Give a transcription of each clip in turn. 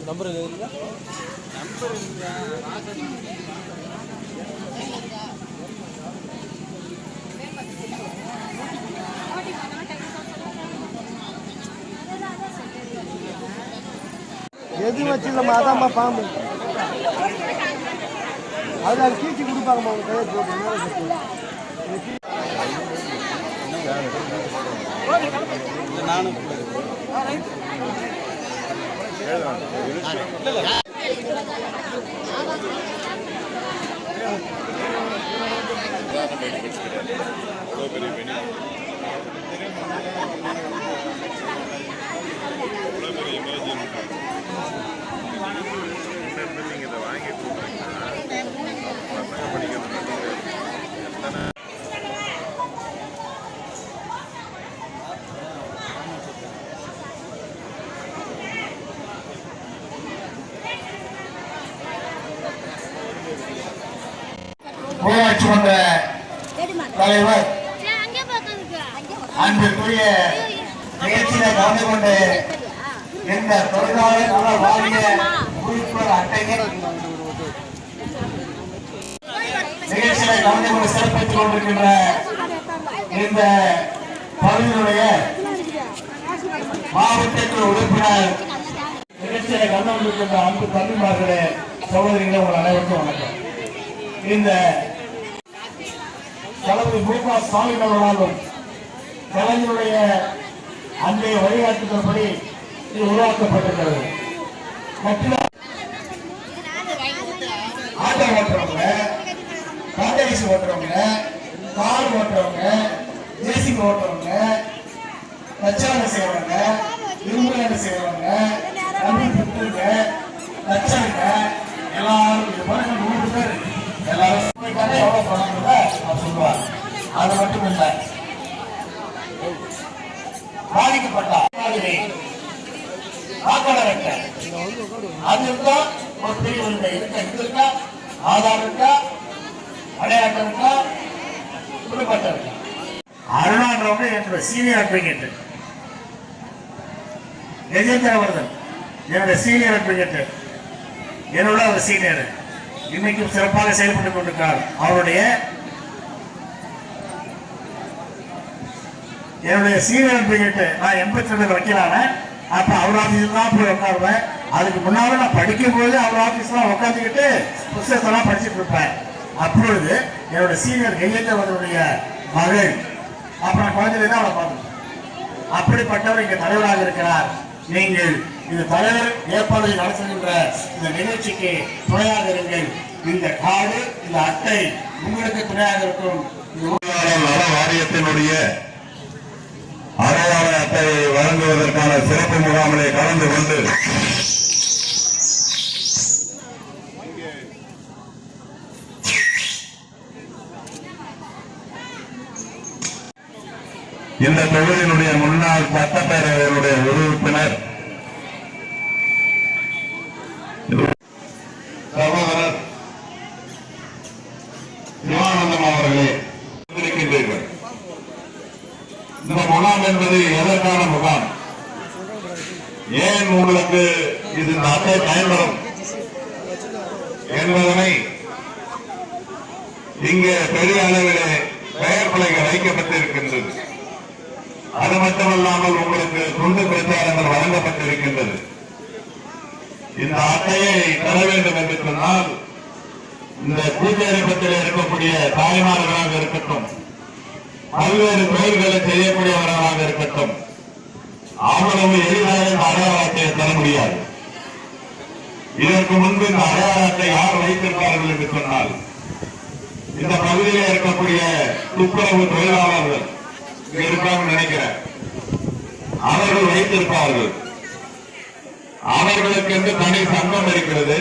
Number இல்லையா? Number எது வச்சிடலாமா? அதாம்மா பாம்பு. அது கீழ்ச்சி கொடுப்பாங்கம்மா அவங்க கையை போட்டு. நானும் ஊராட்சி மன்ற தலைவர் அன்பிற்குரிய நிகழ்ச்சியில கலந்து கொண்டு இந்த தொழிலாளர் நல வாரிய உறுப்பினர் அட்டைகள் நிகழ்ச்சியில கலந்து கொண்டு சிறப்பித்துக் கொண்டிருக்கின்ற இந்த பகுதியினுடைய மாவட்டக்குழு உறுப்பினர் நிகழ்ச்சியில கலந்து கொண்டிருக்கின்ற அன்பு தம்பிமார்களே, சகோதரிகளே, உங்கள் அனைவருக்கும் வணக்கம். இந்த தளபதி மு.க. ஸ்டாலின் அவர்களாலும் கலைஞருடைய அன்றைய வழிகாட்டுதல்படி இது உருவாக்கப்பட்டிருக்கிறது. ஆட்டோ ஓட்டுறவங்க, காட்டரிசி ஓட்டுறவங்க, கார் ஓட்டுறவங்க, ஜேசிபி ஓட்டுறவங்க, தச்சாலை செய்யறவங்க, இரும்பு வேலை செய்யறவங்க, தமிழ் புத்துங்க, தச்சங்க எல்லாரும் இது பாருங்க 100 பேர் எல்லாரும் எவ்வளவு பணம் சொல்லுவாங்க. அது மட்டும் இல்ல, பாதிக்கப்பட்ட வாக்காளர் அட்டை அது இருக்கா, ஒரு பெரிய இருக்கா, ஆதார் இருக்கா, அடையாளம் இருக்கா, குடும்பத்தை இருக்கா. அருணான்றவங்க என்னோட சீனியர் அட்வொகேட், கஜேந்திரவர்தன் என்னோட சீனியர் அட்வொகேட், என்னோட அவர் சீனியர், இன்னைக்கும் சிறப்பாக செயல்பட்டுக் கொண்டிருக்கிறார். அவருடைய என்னுடைய சீனியர் அட்வொகேட் நான் 82 வைக்கலான அப்ப அவர் ஆபீஸ் தான் போய் உட்காருவேன். அதுக்கு முன்னால நான் படிக்கும் போது அவர் ஆபீஸ்லாம் உட்காந்துக்கிட்டு புத்தகத்தெல்லாம் படிச்சுட்டு இருப்பேன். அப்பொழுது என்னோட சீனியர் கஜேந்திரவர்தனுடைய மகள் அப்புறம் குழந்தையில தான் அவளை பார்த்தேன். அப்படிப்பட்டவர் இங்க தலைவராக இருக்கிறார். நீங்கள் இந்த தலைவர் ஏற்பாடு நடத்துகின்ற இந்த நிகழ்ச்சிக்கு துணையாக இருங்கள். இந்த கார்டு, இந்த அட்டை உங்களுக்கு துணையாக இருக்கும். நல வாரியத்தினுடைய அடையாள அட்டையை வழங்குவதற்கான சிறப்பு முகாமிலே கலந்து கொண்டு இந்த தொகுதியினுடைய முன்னாள் சட்டப்பேரவையினுடைய உறுப்பினர் சகோதரர் சிவானந்தம் அவர்களே இருக்கின்றீர்கள். இந்த முகாம் என்பது எதற்கான முகாம், ஏன் உங்களுக்கு இது இந்த அட்டை பயன்படும் என்பதனை இங்கே பெரிய அளவிலே பெயர் பலகைகள் வைக்கப்பட்டிருக்கின்றது. அது மட்டுமல்லாமல் உங்களுக்கு துண்டு பிரச்சாரங்கள் வழங்கப்பட்டிருக்கின்றது. இந்த அட்டையை பெற வேண்டும் என்று சொன்னால் இந்த கூட்டமைப்பத்தில் இருக்கக்கூடிய தாய்மார்களாக இருக்கட்டும், பல்வேறு தொழில்களை செய்யக்கூடியவர்களாக இருக்கட்டும், அவ்வளவு எளிதாக இந்த அடையாள அட்டையை தர முடியாது. இதற்கு முன்பு இந்த அடையாள அட்டை யார் வைத்திருப்பார்கள் என்று சொன்னால் இந்த பகுதியில் இருக்கக்கூடிய துப்புரவு தொழிலாளர்கள் இருப்பாங்க நினைக்கிறேன், அவர்கள் வைத்திருப்பார்கள். அவர்களுக்கு என்று தனி சங்கம் இருக்கிறது.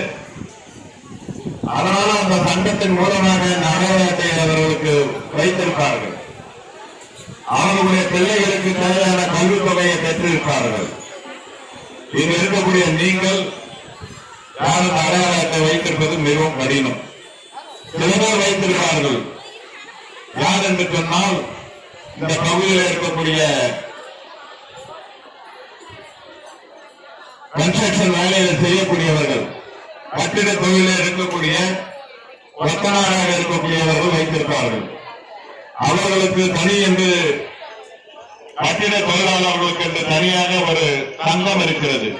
அதனால அந்த சங்கத்தின் மூலமாக இந்த அடையாள அட்டையை அவர்களுக்கு வைத்திருப்பார்கள். அவர்களுடைய பிள்ளைகளுக்கு தேவையான கல்வித் தொகையை பெற்றிருப்பார்கள். இங்கு இருக்கக்கூடிய நீங்கள் யாரும் அடையாள அட்டை வைத்திருப்பது மிகவும் கடினம். சில பேர் வைத்திருப்பார்கள். யார் என்று சொன்னால் இந்த பகுதியில் இருக்கக்கூடிய கன்ஸ்ட்ரக்ஷன் வேலையில செய்யக்கூடியவர்கள், கட்டிட தொழிலில் இருக்கக்கூடிய ஒத்தனாராக இருக்கக்கூடியவர்கள் வைத்திருப்பார்கள். அவர்களுக்கு தனி என்று கட்டிட தொழிலாளர்களுக்கு என்று தனியாக ஒரு சங்கம் இருக்கிறது.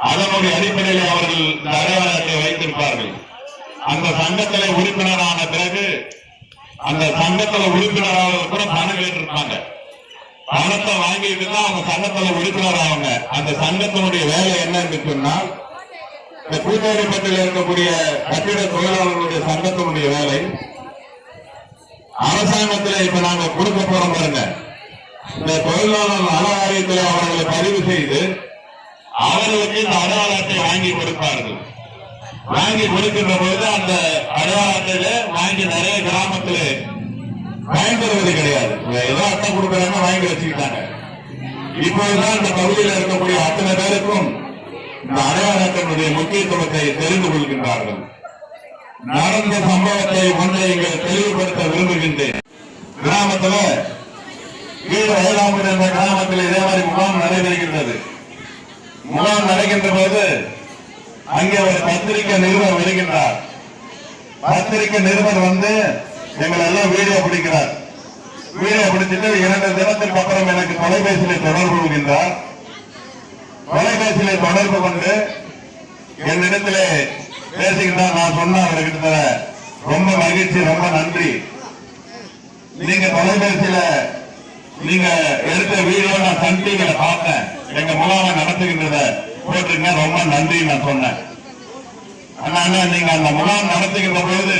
அதனுடைய அடிப்படையில் அவர்கள் இந்த அடையாள அட்டை வைத்திருப்பார்கள். அந்த சங்கத்தில் உறுப்பினரான பிறகு அந்த சங்கத்தில் உறுப்பினராக கூட பணம் கேட்டிருப்பாங்க. பணத்தை வாங்கிட்டு தான் அவங்க சங்கத்தில் உறுப்பினர் ஆவாங்க. அந்த சங்கத்தினுடைய வேலை என்ன என்று சொன்னால், இந்த கூட்டாளிப்பட்டில் இருக்கக்கூடிய கட்டிட தொழிலாளர்களுடைய சங்கத்தினுடைய வேலை அரசாங்கத்தில் இப்ப நாங்க கொடுக்க போறோம் பாருங்க. இந்த தொழிலாளர் நல வாரியத்தில் அவர்களை பதிவு செய்து அவர்களுக்கு இந்த அடையாள அட்டை வாங்கி கொடுப்பார்கள். வாங்கி கொடுக்கின்ற போது அந்த அடையாள அட்டையில வாங்கி நிறைய கிராமத்தில் பயன்பெறுவது கிடையாது. ஏதோ அட்டை கொடுக்கறாங்க வாங்கி வச்சுக்கிட்டாங்க. இப்போதுதான் இந்த பகுதியில் இருக்கக்கூடிய அத்தனை பேருக்கும் இந்த அடையாள அட்டையினுடைய முக்கியத்துவத்தை தெரிந்து கொள்கின்றார்கள். நடந்த சம்பவத்தை ஒன்றை இங்கே தெளிவுபடுத்த விரும்புகின்றேன். கிராமத்தில் கீழ ஏழாமூர் என்ற கிராமத்தில் இதே மாதிரி முகாம் நடைபெறுகின்றது. முகாம் நடக்கின்ற போது அங்கே ஒரு பத்திரிகை நிருபர் வருகின்றார். பத்திரிகை நிருபர் வந்து எங்களை எல்லாம் வீடியோ பிடிக்கிறார். வீடியோ பிடிச்சிட்டு 2 தினத்திற்கு அப்புறம் எனக்கு தொலைபேசியில தொடர்பு கொள்கின்றார். தொலைபேசியில தொடர்பு கொண்டு என்னிடத்திலே பேசுகின்றார். நான் சொன்ன அவர்கிட்ட ரொம்ப மகிழ்ச்சி, ரொம்ப நன்றி. நீங்க தொலைபேசியில நீங்க எடுத்த வீடியோ நான் சன் டிவியில பார்த்தேன். எங்க முகாமை நடத்துகின்றத போட்டிருங்க, ரொம்ப நன்றி நான் சொன்னேன். ஆனா நீங்க அந்த முகாம் நடத்துகின்ற போது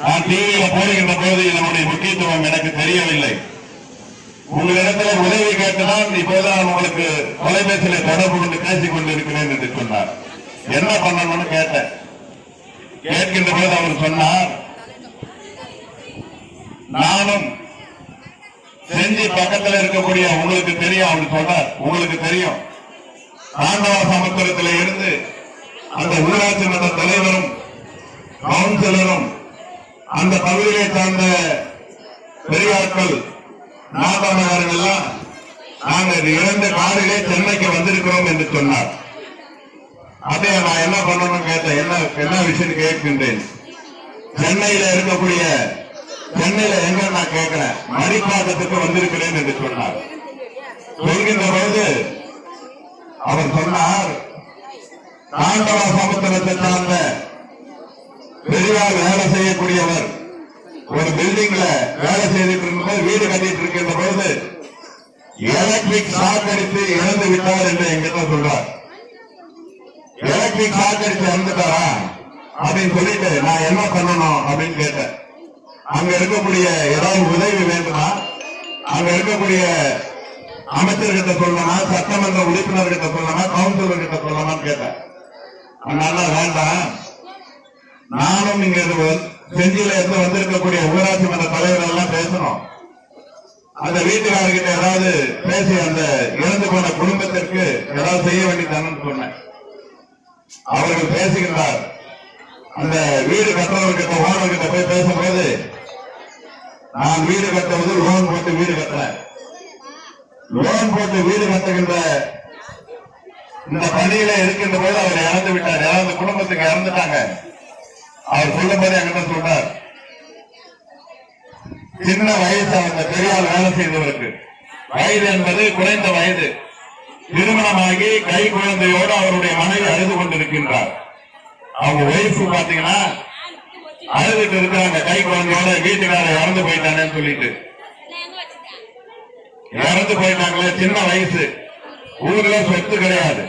நான் டிவியில போடுகின்ற போது இதனுடைய முக்கியத்துவம் எனக்கு தெரியவில்லை. உங்களிடத்துல உதவி கேட்டுதான் இப்போதான் உங்களுக்கு தொலைபேசியில தொடர்பு கொண்டு பேசிக் கொண்டிருக்கிறேன் என்று சொன்னார். என்ன பண்ணணும்னு கேட்டேன். கேட்கின்ற போது அவர் சொன்னார், நானும் செஞ்சி பக்கத்தில் இருக்கக்கூடிய உங்களுக்கு தெரியும், அவர் சொன்னார், உங்களுக்கு தெரியும், தாண்டவ சமுத்திரத்தில் இருந்து அந்த ஊராட்சி மன்ற தலைவரும் கவுன்சிலரும் அந்த பகுதியை சார்ந்த பெரியாட்கள் நாட்டாளர்கள் எல்லாம் நாங்கள் 2 காரிலே சென்னைக்கு வந்திருக்கிறோம் என்று சொன்னார். அதே நான் என்ன பண்ணணும் கேட்டேன். என்ன விஷயம் கேட்கின்றேன். சென்னையில இருக்கக்கூடிய சென்னையில எங்க நான் கேட்கிறேன், மணிப்பாக்கத்துக்கு வந்திருக்கிறேன் என்று சொன்னார். சொல்கின்ற போது அவர் சொன்னார், தாண்டவ சமுத்திரத்தை சார்ந்த பெரியார் வேலை செய்யக்கூடியவர் ஒரு பில்டிங்ல வேலை செய்துட்டு இருக்கும்போது, வீடு கட்டிட்டு இருக்கின்ற போது எலக்ட்ரிக் ஷாக் அடித்து இறந்து விட்டார் என்று எங்கிட்ட சொல்றார். எலக்ட்ரிக் ஷாக் அடித்து இறந்துட்டாரா அப்படின்னு சொல்லிட்டு நான் என்ன பண்ணணும் அப்படின்னு கேட்டேன். அங்க இருக்கக்கூடிய ஏதாவது உதவி வேண்டுமா, அங்க இருக்கக்கூடிய அமைச்சர்கிட்ட சொல்லணுமா, சட்டமன்ற உறுப்பினர்கிட்ட சொல்லணுமா, கவுன்சிலர் கிட்ட சொல்லணுமான்னு கேட்டேன். அதனால வேண்டாம், நானும் இங்க செஞ்சியில இருந்து வந்திருக்கக்கூடிய ஊராட்சி மன்ற தலைவர் எல்லாம் பேசணும். அந்த வீட்டுக்காரர்கிட்ட ஏதாவது பேசி அந்த இறந்து போன குடும்பத்திற்கு ஏதாவது செய்ய வேண்டியதானு சொன்னேன். அவர்கள் பேசுகின்றார். அந்த வீடு கட்டுறவர்கிட்ட ஓனர்கிட்ட போய் பேசும்போது, நான் வீடு கட்டுவது லோன் போட்டு வீடு கட்டுறேன். லோன் போட்டு வீடு கட்டுகின்ற இந்த பணியில இருக்கின்ற போது அவர் இறந்து விட்டார். யாராவது குடும்பத்துக்கு இறந்துட்டாங்க. அவர் சொல்லும் போது என்கிட்ட சொல்றார், சின்ன வயசு அந்த பெரியார் வேலை செய்தவருக்கு வயது என்பது குறைந்த வயது. திருமணமாகி கை குழந்தையோடு அவருடைய மனைவி அழுது கொண்டிருக்கின்றார். அவங்க வயசு பாத்தீங்கன்னா அழுதுட்டு இருக்கிறாங்க. கை குழந்தையோட வீட்டுக்காரர் இறந்து போயிட்டானேன்னு சொல்லிட்டு இறந்து போயிட்டாங்களே, சின்ன வயசு, ஊர்ல சொத்து கிடையாது,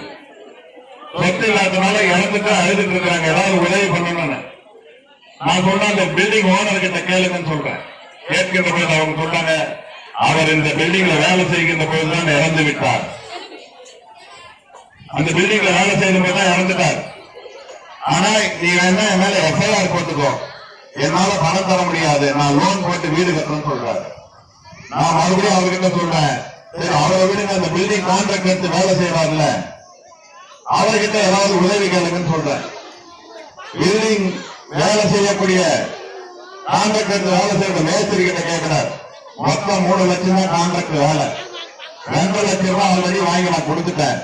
சொத்து இல்லாதனால இறந்துட்டு அழுதுட்டு இருக்கிறாங்க. ஏதாவது உதவி பண்ணணும்னு நான் சொன்ன அந்த பில்டிங் ஓனர் கிட்ட கேளுங்கன்னு சொல்றேன். கேட்கின்ற போது அவங்க சொல்றாங்க, அவர் இந்த பில்டிங்ல வேலை செய்கின்ற போதுதான் இறந்து விட்டார். அந்த பில்டிங்ல வேலை செய்யும் போதுதான் இறந்துட்டார். ஆனா நீ வேணா என் மேல எஃப்ஐஆர் போட்டுக்கோ, என்னால பணம் தர முடியாது, நான் லோன் போட்டு வீடு கட்டணும்னு சொல்றாரு. நான் மறுபடியும் அவர்கிட்ட சொல்றேன், சரி அவரை விடுங்க, அந்த பில்டிங் கான்ட்ராக்ட் எடுத்து வேலை செய்யறாருல அவர்கிட்ட ஏதாவது உதவி கேளுங்கன்னு சொல்றேன். பில்டிங் வேலை செய்யக்கூடிய கான்ட்ராக்ட் எடுத்து வேலை செய்யற மேஸ்திரி கிட்ட கேட்கிறார், மொத்தம் 3 லட்சம் தான் கான்ட்ராக்ட் வேலை. 2 லட்சம் ரூபாய் ஆல்ரெடி வாங்கி நான் கொடுத்துட்டேன்.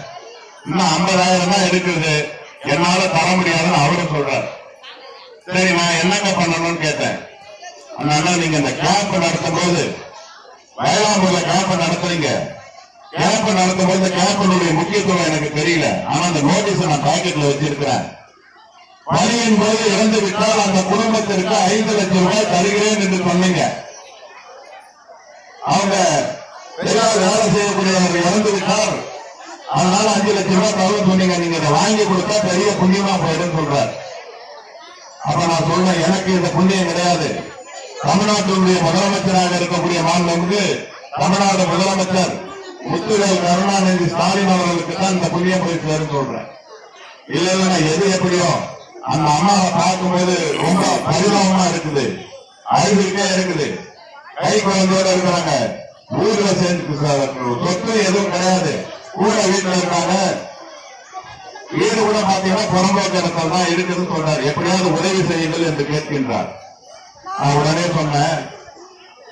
இன்னும் 50,000 தான் இருக்குது, என்னால தர முடியாதுன்னு அவரும் சொல்றாரு. சரி, நான் என்னங்க பண்ணணும்னு கேட்டேன். அந்த அண்ணா, நீங்க இந்த கேம்ப் நடத்தும் போது வயலாம்பூர்ல கேம்ப் நடத்துறீங்க. கேம்ப் நடத்தும் போது கேம்பினுடைய முக்கியத்துவம் எனக்கு தெரியல. ஆனா அந்த நோட்டீஸ் நான் பாக்கெட்ல வச்சிருக்கிறேன். பணியின் போது இறந்து விட்டால் அந்த குடும்பத்திற்கு 5 லட்சம் ரூபாய் தருகிறேன் என்று சொன்னீங்க. அவங்க வேலை செய்யக்கூடியவர் இறந்து விட்டார், அதனால 5 லட்சம் ரூபாய் தருவோம் சொன்னீங்க. நீங்க இதை வாங்கி கொடுத்தா பெரிய புண்ணியமா போயிடும் சொல்றார். அப்ப நான் சொல்றேன், எனக்கு இந்த புண்ணியம் கிடையாது. தமிழ்நாட்டினுடைய முதலமைச்சராக இருக்கக்கூடிய மாநிலமுக்கு தமிழ்நாடு முதலமைச்சர் முத்துவேல் கருணாநிதி ஸ்டாலின் அவர்களுக்கு தான் இந்த புண்ணியம் போய் சேரும் சொல்றேன். இல்லைன்னா எது எப்படியோ அந்த அம்மாவை பார்க்கும்போது ரொம்ப பரிதாபமா இருக்குது, அழுதுகிட்டே இருக்குது. கை குழந்தையோட இருக்கிறாங்க, ஊர்ல சேர்ந்து சொத்து எதுவும் கிடையாது, கூட வீட்டுல இருக்காங்க. வீடு கூட பாத்தீங்கன்னா புறம்போக்கு இடத்துல தான் இருக்குதுன்னு சொல்றாரு. எப்படியாவது உதவி செய்யுங்கள் என்று கேட்கின்றார். நான் உடனே சொன்னேன்,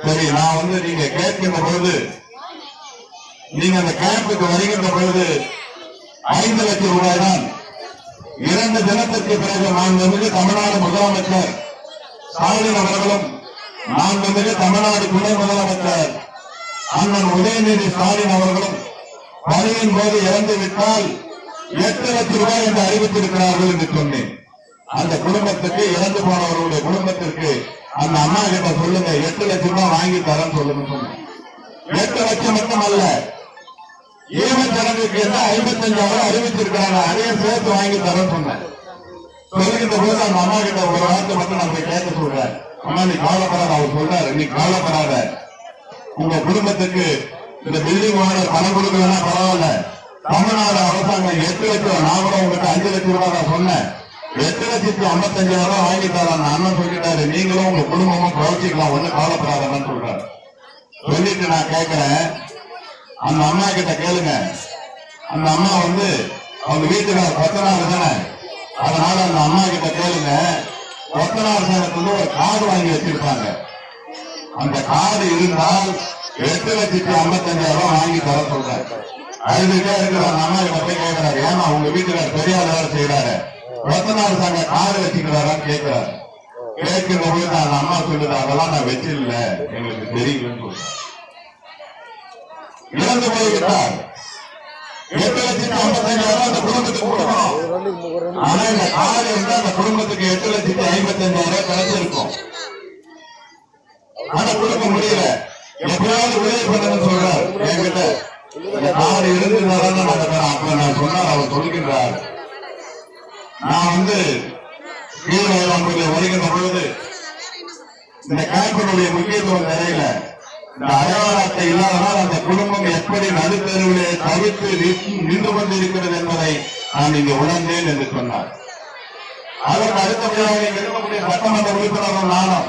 சரி நான் நீங்க கேட்கின்ற பொழுது, நீங்க அந்த கேம்புக்கு வருகின்ற பொழுது 5 லட்சம் ரூபாய் தான். 2 தினத்திற்கு பிறகு நான் தமிழ்நாடு முதலமைச்சர் ஸ்டாலின் அவர்களும், நான் தமிழ்நாடு துணை முதலமைச்சர் அண்ணன் உதயநிதி ஸ்டாலின் அவர்களும் பணியின் போது இறந்து விட்டால் 8 லட்சம் ரூபாய் என்று அறிவித்திருக்கிறார்கள் என்று சொன்னேன். அந்த குடும்பத்துக்கு, இறந்து போனவர்களுடைய குடும்பத்திற்கு அந்த அம்மா கிட்ட சொல்லுங்க, 8 லட்சம் ரூபாய் வாங்கி தரேன்னு சொல்லுங்க சொன்னேன். 8 லட்சம் மட்டும் அல்ல, ஈமச்சடங்குக்கு 55,000 அறிவிச்சிருக்காங்க, அதையும் சேர்த்து வாங்கி தரேன்னு சொன்னேன். சொல்லுகின்ற போது அந்த அம்மா கிட்ட ஒரு வார்த்தை மட்டும் நான் போய் கேட்க சொல்றேன். அம்மா நீ கவலைப்படாத, அவர் சொல்றாரு, நீ கவலைப்படாத, உங்க குடும்பத்துக்கு இந்த பில்டிங் ஓனர் பணம் கொடுக்கலன்னா பரவாயில்ல, தமிழ்நாடு அரசாங்கம் 8 லட்சம், நான் கூட உங்களுக்கு 5 லட்சம் ரூபாய் நான் சொன்னேன், 8,55,000 வாங்கி தரேன் அண்ணன் சொல்லிட்டாரு. நீங்களும் உங்க குடும்பமும் கவனிச்சுக்கலாம், ஒண்ணு கவலைப்படாதன்னு சொல்றாரு. சொல்லிட்டு நான் கேட்கிறேன், அந்த அம்மா கிட்ட கேளுங்க. அந்த அம்மா அவங்க வீட்டுக்கார கொத்தனார் தானே, அதனால அந்த அம்மா கிட்ட கேளுங்க. கொத்தனார் சங்கத்துல ஒரு கார்டு வாங்கி வச்சிருப்பாங்க. அந்த கார்டு இருந்தால் 8,55,000 வாங்கி தர சொல்றாரு. அழுதுட்டே இருக்கிற அந்த அம்மா கிட்ட போய் கேட்கிறாரு, ஏன்னா உங்க வீட்டுக்கார பெரியார் வேலை செய்யறாரு, கொத்தனார் சங்க கார்டு வச்சுக்கிறாரான்னு கேட்கிறாரு. கேட்கிற போது அந்த அம்மா சொல்லுது, அதெல்லாம் நான் வச்சிடல, எங்களுக்கு தெரியுதுன்னு சொல்றேன். இறந்து போய்விட்டார், 8,55,000 அந்த குடும்பத்துக்கு கொடுக்கணும். ஆனா இந்த கார்டு இருந்தா அந்த குடும்பத்துக்கு 8,55,000 கிடைச்சிருக்கும். ஆனா கொடுக்க முடியல, எப்படியாவது உதவி பண்ணுன்னு சொல்றாரு என்கிட்ட. இந்த கார்டு இருந்ததுனால அப்ப நான் சொன்னார். அவர் சொல்கின்றார், நான் கீழே வருகின்ற பொழுது இந்த கேம்பினுடைய முக்கியத்துவம் தெரியல. இந்த அடையாள அட்டை இல்லாதனால் அந்த குடும்பம் எப்படி நடுத்தருவிலே தவிர்த்து நின்று கொண்டிருக்கிறது என்பதை நான் இங்கு உணர்ந்தேன் என்று சொன்னார். அதற்கு அடுத்தபடியாக நீங்க இருக்கக்கூடிய சட்டமன்ற உறுப்பினர்கள் நானும்,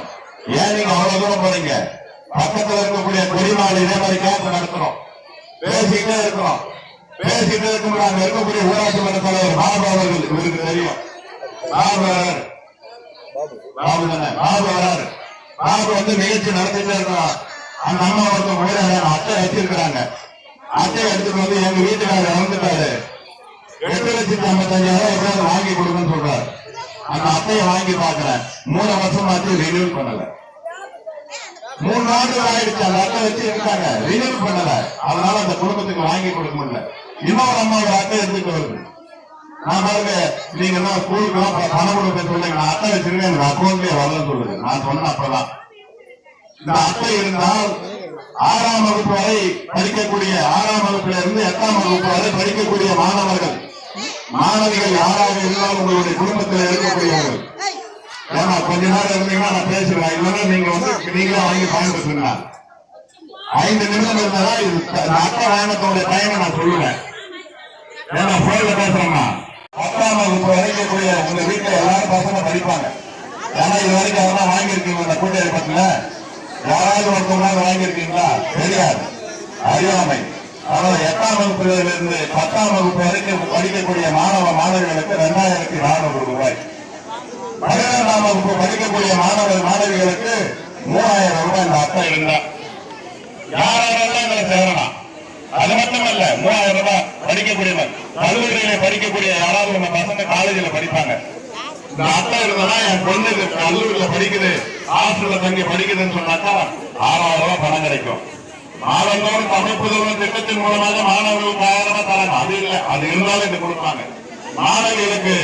ஏன் நீங்க அவ்வளவு தூரம் போறீங்க? பக்கத்தில் இருக்கக்கூடிய கொடிமாடு இதே மாதிரி கேம்ப் நடத்துறோம், பேசிக்கிட்டே இருக்கிறோம். பேசிக்கிட்டே இருக்கும் நாங்க இருக்கக்கூடிய ஊராட்சி மன்ற தலைவர் பாபு அவர்கள், இவருக்கு தெரியும், பாபு வராரு. பாபு நிகழ்ச்சி நடத்திட்டே இருக்கிறோம். அந்த அம்மா ஒருத்தர் அட்டை வச்சிருக்கிறாங்க. அட்டையை எடுத்துட்டு எங்க வீட்டுக்காரர் இறந்துட்டாரு, 8,55,000 எப்படியாவது வாங்கி கொடுக்குன்னு சொல்றாரு. அந்த அட்டையை வாங்கி பாக்குறேன், 3 வருஷமாச்சு ரினியூல் பண்ணல. 3 நாட்கள் ஆயிடுச்சு, அந்த அட்டை வச்சு இருக்காங்க, ரினியூல் பண்ணல. அதனால அந்த குடும்பத்துக்கு வாங்கி கொடுக்க முடியல. இன்னொரு அம்மாவோட அட்டை எடுத்துட்டு வருது. நான் பாருங்க, நீங்க என்ன ஸ்கூலுக்கு பணம் கொடுக்க சொல்லுங்க, நான் அட்டை வச்சிருக்கேன், எனக்கு அக்கௌண்ட்லயே வரலன்னு சொல்லுது. நான் சொன்ன அப்பதான் இந்த அட்டை இருந்தால் 6ஆம் வகுப்பு வரை படிக்கக்கூடிய, 6ஆம் வகுப்புல இருந்து 8ஆம் வகுப்பு வரை படிக்கக்கூடிய மாணவர்கள், மாணவிகள் யாராக இருந்தாலும் உங்களுடைய குடும்பத்தில் இருக்கக்கூடியவர்கள், ஏன்னா கொஞ்ச நேரம் இருந்தீங்கன்னா நான் பேசுவேன், இல்லைன்னா நீங்களே வாங்கி பயன்படுத்துங்க. 5 நிமிடம் இருந்தாதான் இந்த அட்டை வாங்கினத்தோட டைமை நான் சொல்லுவேன். ஏன்னா போன்ல பேசுறேன்னா 10ஆம் வகுப்பு வரைக்கக்கூடிய உங்க வீட்டுல எல்லாரும் பசங்க படிப்பாங்க. ஏன்னா இது வரைக்கும் அதெல்லாம் வாங்கியிருக்கீங்க. இந்த கூட்ட ஏற்பட்டுல யாராவது ஒருத்தவங்க வாங்கியிருக்கீங்களா? தெரியாது, அறியாமை. அதாவது 8ஆம் வகுப்புல இருந்து 10ஆம் வகுப்பு வரைக்கும் படிக்கக்கூடிய மாணவ மாணவிகளுக்கு 2,400 ரூபாய், 12ஆம் வகுப்பு படிக்கக்கூடிய மாணவ மாணவிகளுக்கு 3,000 ரூபாய் இந்த அட்டை இருந்தா. யாரெல்லாம் இதுல சேரலாம். அது மட்டுமல்ல, 3000 ரூபாய் படிக்கக்கூடியவர், கல்லூரியில படிக்கக்கூடிய யாராவது நம்ம பசங்க காலேஜ்ல படிப்பாங்க. இந்த அட்டை இருந்தனா என் பொண்ணு கல்லூரியில படிக்குது, ஹாஸ்டல்ல தங்கி படிக்குதுன்னு சொன்னாக்கா 6000 ரூபாய் பணம் கிடைக்கும். மாதந்தோறும் தமிழ் புதல்வன் திட்டத்தின் மூலமாக மாணவர்களுக்கு 1000 ரூபாய் தராங்க. அது இல்லை, அது இருந்தாலும் இது கொடுப்பாங்க. மாணவிகளுக்கு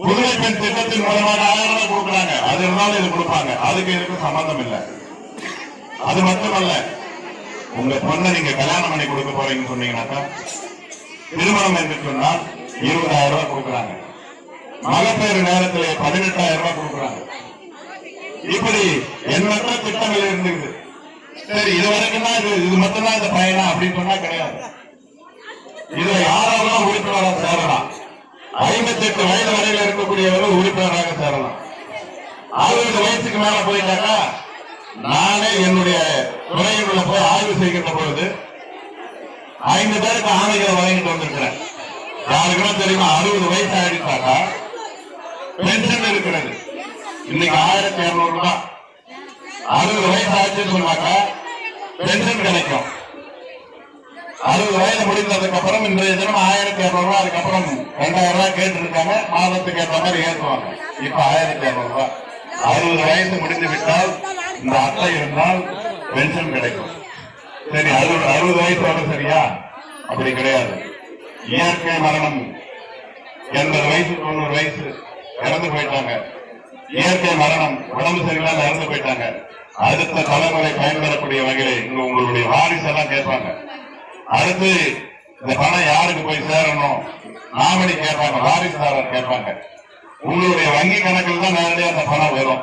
புதுமை பெண் திட்டத்தின் மூலமாக 1000 ரூபாய் கொடுக்குறாங்க. அது இருந்தாலும் இது கொடுப்பாங்க. அதுக்கு இதுக்கும் சம்பந்தம் இல்லை. அது மட்டுமல்ல, உங்க பொண்ணை நீங்க கல்யாணம் பண்ணி கொடுக்க போறீங்கன்னு சொன்னீங்கன்னாக்கா திருமணம் என்று சொன்னால் 20000 ரூபாய் கொடுக்குறாங்க. மகப்பேறு நேரத்தில் 18000 ரூபாய் கொடுக்குறாங்க. இப்படி எண்ணற்ற திட்டங்கள் இருந்துக்குது. சரி, இது வரைக்கும் தான் இது மட்டும்தான் இந்த பயனா அப்படின்னு சொன்னா கிடையாது. இதுல யாரெல்லாம் உறுப்பினராக சேரலாம்? 58 வயது வரையில் இருக்கக்கூடியவர்கள் உறுப்பினராக சேரலாம். 60 வயசுக்கு மேல போயிட்டாக்கா, நானே என்னுடைய துறையுள்ள போய் ஆய்வு செய்கின்ற பொழுது 5 பேருக்கு ஆணைகளை வழங்கிட்டு வந்திருக்கிறேன். யாருக்குன்னா தெரியுமா, 60 வயசு ஆயிடுச்சாக்கா பென்ஷன் இருக்கிறது. இன்னைக்கு 1200 ரூபாய். 60 வயசு ஆச்சுன்னு சொன்னாக்கா பென்ஷன் கிடைக்கும். 60 வயது முடிந்ததுக்கு அப்புறம் இன்றைய தினம் 1200 ரூபாய், அதுக்கப்புறம் 2000 ரூபாய் கேட்டு இருக்காங்க. மாதத்துக்கு ஏற்ற மாதிரி ஏற்றுவாங்க. இப்ப 1200 ரூபாய். 60 வயசு முடிந்து விட்டால் இந்த அட்டை இருந்தால் பென்ஷன் கிடைக்கும். சரி, 60 வயசோட சரியா? அப்படி கிடையாது. இயற்கை மரணம் 80 வயசு 90 வயசு இறந்து போயிட்டாங்க. இயற்கை மரணம், உடம்பு சரியில்லாம இறந்து போயிட்டாங்க. அடுத்த தலைமுறை பயன்பெறக்கூடிய வகையில் உங்களுடைய வாரிசு எல்லாம் கேட்பாங்க. அடுத்து இந்த பணம் யாருக்கு போய் சேரணும்? நாமினி கேட்பாங்க, வாரிசுதாரர் கேட்பாங்க. உங்களுடைய வங்கி கணக்கில் தான் நேரடியாக அந்த பணம் வரும்.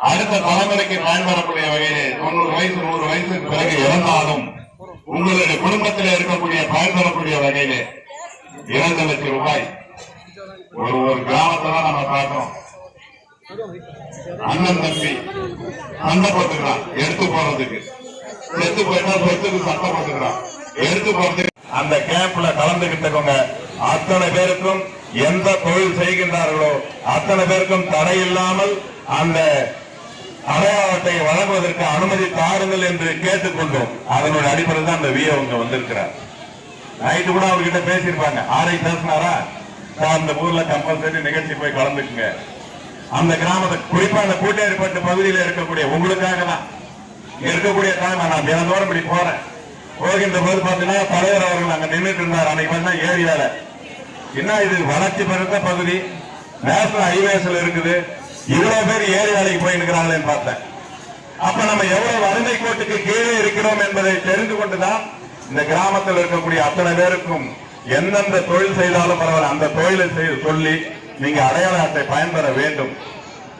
அடுத்த தலைமுறைக்கு பயன்பெறக்கூடிய வகையிலே 90 வயசு 100 வயசுக்கு பிறகு இறந்தாலும் உங்களுடைய குடும்பத்தில் இருக்கக்கூடிய பயன்பெறக்கூடிய வகையிலே 2 லட்சம் ரூபாய் ஒரு கிராமத்துல நம்ம பார்க்கிறோம். அண்ணன் தம்பி சண்டை போட்டுக்கிறான் எடுத்து போறதுக்கு. செத்து போயிட்டா சொத்துக்கு சண்டை போட்டுக்கிறான் எடுத்து போறதுக்கு. அந்த கேம்ப்ல கலந்துகிட்டவங்க அத்தனை பேருக்கும் எந்த தொழில் செய்கின்றார்களோ அத்தனை பேருக்கும் தடையில்லாமல் அந்த அடையாள அட்டையை வழங்குவதற்கு அனுமதி தாருங்கள் என்று கேட்டுக்கொண்டோம். அதனுடைய அடிப்படையில் தான் அந்த விஏ அவங்க வந்திருக்கிறார். நைட்டு கூட அவர்கிட்ட பேசியிருப்பாங்க. ஆரை பேசினாரா, அந்த ஊர்ல கம்பல்சரி நிகழ்ச்சி போய் கலந்துக்குங்க. அந்த கிராமத்தை குறிப்பா அந்த கூட்டேரிப்பட்டு பகுதியில் இருக்கக்கூடிய உங்களுக்காக தான் இருக்கக்கூடிய காரணம். நான் தினந்தோறும் இப்படி போறேன். போகின்ற போது பாத்தீங்கன்னா தலைவர் அவர்கள் அங்க நின்றுட்டு இருந்தார். அன்னைக்கு ஏரியால என்ன இது வளர்ச்சி பெருத்த பகுதி, நேஷனல் ஹைவேஸ்ல இருக்குது, இவ்வளவு பேர் ஏரி வேலைக்கு போயிருக்கிறாங்களேன்னு பார்த்தேன். அப்ப நம்ம எவ்வளவு வறுமை கோட்டுக்கு கீழே இருக்கிறோம் என்பதை தெரிந்து கொண்டுதான் இந்த கிராமத்தில் இருக்கக்கூடிய அத்தனை பேருக்கும் எந்தெந்த தொழில் செய்தாலும் பரவாயில்ல அந்த தொழிலை சொல்லி நீங்க அடையாள அட்டை பயன்பெற வேண்டும்.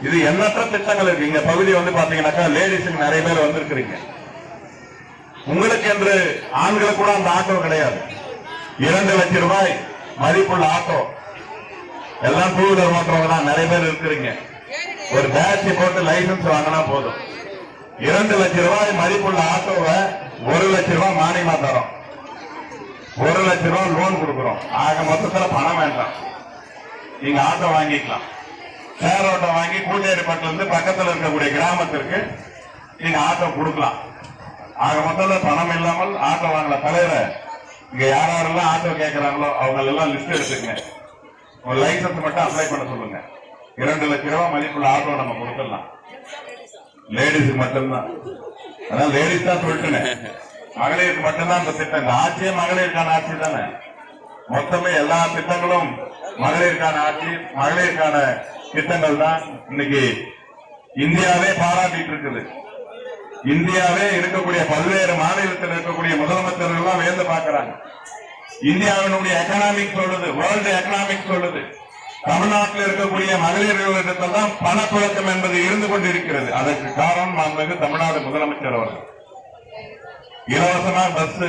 இது எண்ணற்ற திட்டங்கள் இருக்கு. இந்த பகுதி பாத்தீங்கன்னாக்கா லேடிஸுக்கு நிறைய பேர் வந்திருக்கிறீங்க. உங்களுக்கு என்று ஆண்களுக்கு கூட அந்த ஆட்டோ கிடையாது. 2 லட்சம் ரூபாய் மதிப்புள்ள ஆட்டோ, எல்லாம் 2 வீலர் ஓட்டுறவங்க தான் நிறைய பேர் இருக்கிறீங்க. ஒரு பேட்சி போட்டு லைசன்ஸ் வாங்கினா போதும். 2 லட்சம் ரூபாய் மதிப்புள்ள ஆட்டோவை 1 லட்சம் ரூபாய் மானியமா தரோம். 1 லட்சம் ரூபாய் லோன் கொடுக்கிறோம். ஆக மொத்தத்துல பணம் வேண்டாம், நீங்க ஆட்டோ வாங்கிக்கலாம். ஷேர் ஆட்டோ வாங்கி கூட்டேரிப்பட்டில இருந்து பக்கத்தில் இருக்கக்கூடிய கிராமத்திற்கு நீங்க ஆட்டோ கொடுக்கலாம். ஆக மொத்தத்துல பணம் இல்லாமல் ஆட்டோ வாங்கல. தலைவரை இங்க யாரெல்லாம் ஆட்டோ கேட்கிறாங்களோ அவங்க எல்லாம் லிஸ்ட் எடுத்துக்கங்க. ஒரு லைசன்ஸ் மட்டும் அப்ளை பண்ண சொல்லுங்க. 2 லட்சம் ரூபாய் மதிப்புள்ள ஆட்டோ நம்ம கொடுத்துடலாம். லேடிஸுக்கு மட்டும்தான். அதான் லேடிஸ் தான் சொல்லிட்டேன். மகளிருக்கு மட்டும்தான் இந்த திட்டம். இந்த ஆட்சியே மகளிருக்கான ஆட்சி தானே. மொத்தமே எல்லா திட்டங்களும் மகளிருக்கான ஆட்சி, மகளிருக்கான திட்டங்கள் தான். இன்னைக்கு இந்தியாவே பாராட்டிட்டு இருக்குது. இந்தியாவே இருக்கக்கூடிய பல்வேறு மாநிலத்தில் இருக்கக்கூடிய முதலமைச்சர்கள் எல்லாம் வியந்து பார்க்கிறாங்க. இந்தியாவினுடைய எக்கனாமிக் சொல்லுது, வேர்ல்டு எக்கனாமிக் சொல்லுது, தமிழ்நாட்டில் இருக்கக்கூடிய மகளிர்களிடத்தில் தான் பணப்புழக்கம் என்பது இருந்து கொண்டிருக்கிறது. அதற்கு காரணம் மாண்புமிகு தமிழ்நாடு முதலமைச்சர் அவர்கள். இலவசமா பஸ்,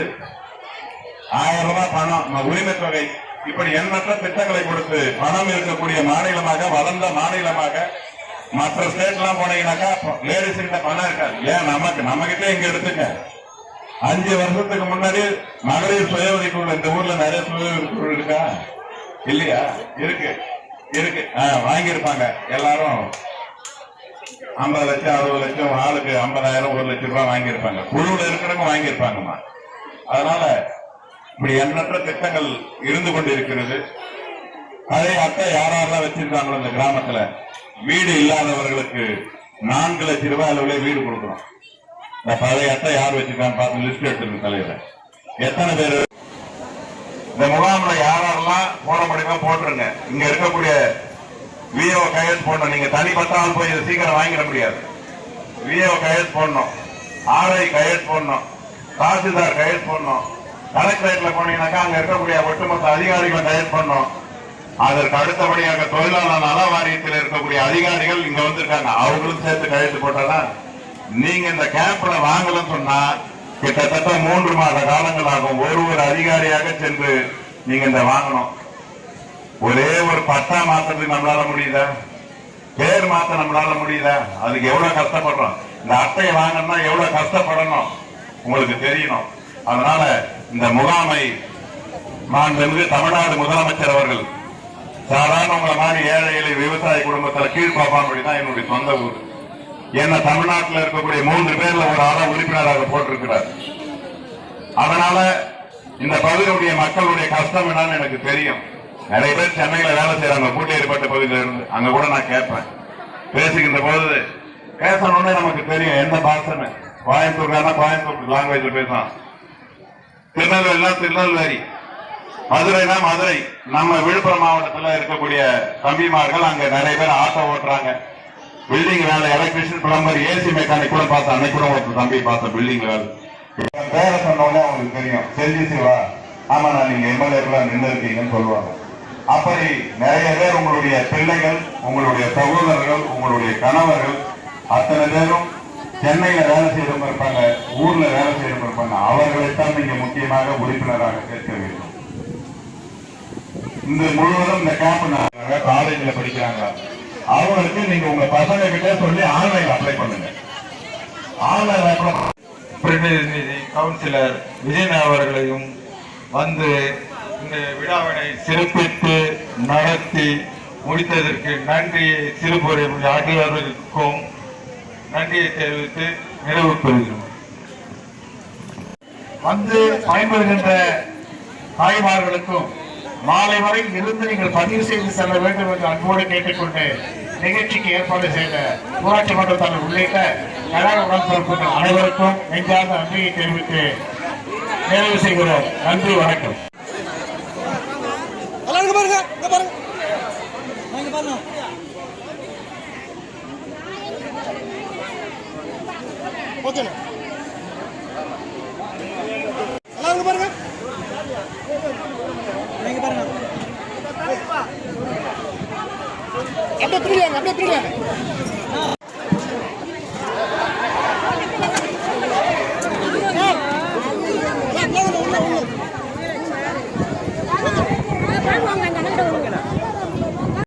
1000 ரூபாய் பணம், உரிமை தொகை, இப்படி எண்ணற்ற திட்டங்களை கொடுத்து பணம் இருக்கக்கூடிய மாநிலமாக, வளர்ந்த மாநிலமாக. மற்ற ஸ்டேட் எல்லாம் போனீங்கன்னாக்கா லேடிஸ் கிட்ட பணம் இருக்காது. ஏன் நம்ம கிட்ட இங்க எடுத்துங்க. 5 வருஷத்துக்கு முன்னாடி மகளிர் சுய உதவிக்குழு இந்த ஊர்ல நிறைய சுய உதவிக்குழு இருக்கா இல்லையா? இருக்கு இருக்கு, வாங்கியிருப்பாங்க எல்லாரும். 50 லட்சம் 60 லட்சம் ஆளுக்கு 50,000 1 லட்சம் ரூபாய் வாங்கியிருப்பாங்க. குழுவில் இருக்கிறவங்க வாங்கியிருப்பாங்கம்மா. அதனால இப்படி எண்ணற்ற திட்டங்கள் இருந்து கொண்டிருக்கிறது. அதே அட்டை யாரெல்லாம் வச்சிருக்காங்களோ இந்த கிராமத்துல வீடு இல்லாதவர்களுக்கு 4 லட்சம் ரூபாய் அளவுல வீடு கொடுக்கணும். இந்த பழைய அட்டை யார் வச்சிருக்கான்னு பார்த்து லிஸ்ட் எடுத்துருக்கு தலைவர். எத்தனை பேர் இந்த முகாம்ல யாரெல்லாம் போட முடியுமோ போட்டுருங்க. இங்க இருக்கக்கூடிய விஓ கையெழுத்து போடணும். நீங்க தனிப்பட்டாலும் போய் இதை சீக்கிரம் வாங்கிட முடியாது. விஓ கையெழுத்து போடணும், ஆர்ஐ கையெழுத்து போடணும், தாசில்தார் கையெழுத்து போடணும். கலெக்டரேட்ல போனீங்கன்னாக்கா அங்க இருக்கக்கூடிய ஒட்டுமொத்த அதிகாரிகள் கையெழுத்து பண்ணணும். அதற்கு அடுத்தபடியாக தொழிலாளர் நல வாரியத்தில் இருக்கக்கூடிய அதிகாரிகள் இங்க வந்திருக்காங்க, அவங்களும் சேர்த்து கையெழுத்து போட்டாதான் நீங்க இந்த கேம்ப்ல வாங்கலன்னு சொன்னா கிட்டத்தட்ட 3 மாத காலங்கள் ஆகும். ஒரு அதிகாரியாக சென்று நீங்க இந்த வாங்கணும். ஒரே ஒரு பட்டா மாத்திரத்துக்கு நம்மளால முடியுதா? பேர் மாத்த நம்மளால முடியுதா? அதுக்கு எவ்வளவு கஷ்டப்படுறோம். இந்த அட்டையை வாங்கணும்னா எவ்வளவு கஷ்டப்படணும் உங்களுக்கு தெரியணும். அதனால இந்த முகாமை மாண்புமிகு தமிழ்நாடு முதலமைச்சர் அவர்கள் சாதாரண உங்களை மாதிரி ஏழை எளிய விவசாய குடும்பத்தில் கீழ்பாப்பான்படி தான் என்னுடைய சொந்த ஊர். என்ன தமிழ்நாட்டில் இருக்கக்கூடிய 3 பேர்ல ஒரு ஆளா உறுப்பினராக போட்டிருக்கிறார். அதனால இந்த பகுதியுடைய மக்களுடைய கஷ்டம் என்னன்னு எனக்கு தெரியும். நிறைய பேர் சென்னையில வேலை செய்யறாங்க, கூட்டியேற்பட்ட பகுதியில இருந்து. அங்க கூட நான் கேட்பேன். பேசுகின்ற போது பேசணும்னு நமக்கு தெரியும் எந்த பாஷைன்னு. கோயம்புத்தூர்னா கோயம்புத்தூர் லாங்குவேஜ்ல பேசலாம், திருநெல்வேலினா திருநெல்வேலி, மதுரைனா மதுரை. நம்ம விழுப்புரம் மாவட்டத்தில் இருக்கக்கூடிய தம்பிமார்கள் அங்க நிறைய பேர் ஆட்டோ ஓட்டுறாங்க, பில்டிங் வேலை, எலக்ட்ரிஷியன், பிளம்பர், ஏசி மெக்கானிக் கூட பார்த்தேன். அன்னைக்கு கூட ஒரு தம்பி பார்த்தேன் பில்டிங் வேலை. பேரை சொன்னோடனே அவங்களுக்கு தெரியும், செல்வி சிவா, ஆமா நான் நீங்க எம்எல்ஏ நின்று இருக்கீங்கன்னு சொல்லுவாங்க. அப்படி நிறைய பேர் உங்களுடைய பிள்ளைகள், உங்களுடைய சகோதரர்கள், உங்களுடைய கணவர்கள் அத்தனை பேரும் சென்னையில வேலை செய்யறவங்க இருப்பாங்க, ஊர்ல வேலை செய்யறவங்க இருப்பாங்க. அவர்களைத்தான் நீங்க முக்கியமாக உறுப்பினராக சேர்க்க வேண்டும். இந்த முழுவதும் இந்த கேம்ப் காலேஜ்ல படிக்கிறாங்க, அவங்களுக்கு நீங்க உங்க பசங்க கிட்ட சொல்லி ஆன்லைன் அப்ளை பண்ணுங்க. ஆன்லைன் அப்ளை பிரதிநிதி கவுன்சிலர் விஜயன் அவர்களையும் வந்து இந்த விழாவினை சிறப்பித்து நடத்தி முடித்ததற்கு நன்றியை சிறுபுரை ஆகியோருக்கும் நன்றியை தெரிவித்து நிறைவு பெறுகிறோம். வந்து பயன்படுகின்ற தாய்மார்களுக்கும் மாலை வரை இருந்து நீங்கள் பதிவு செய்து செல்ல வேண்டும் என்று அன்போடு கேட்டுக்கொண்டு நிகழ்ச்சிக்கு ஏற்பாடு செய்த ஊராட்சி மன்ற தலைவர் உள்ளிட்ட கழக உடன்பிறப்புகள் அனைவருக்கும் நெஞ்சார்ந்த நன்றியை தெரிவித்து நிறைவு செய்கிறோம். நன்றி, வணக்கம். அப்படியே பிரியாங்க.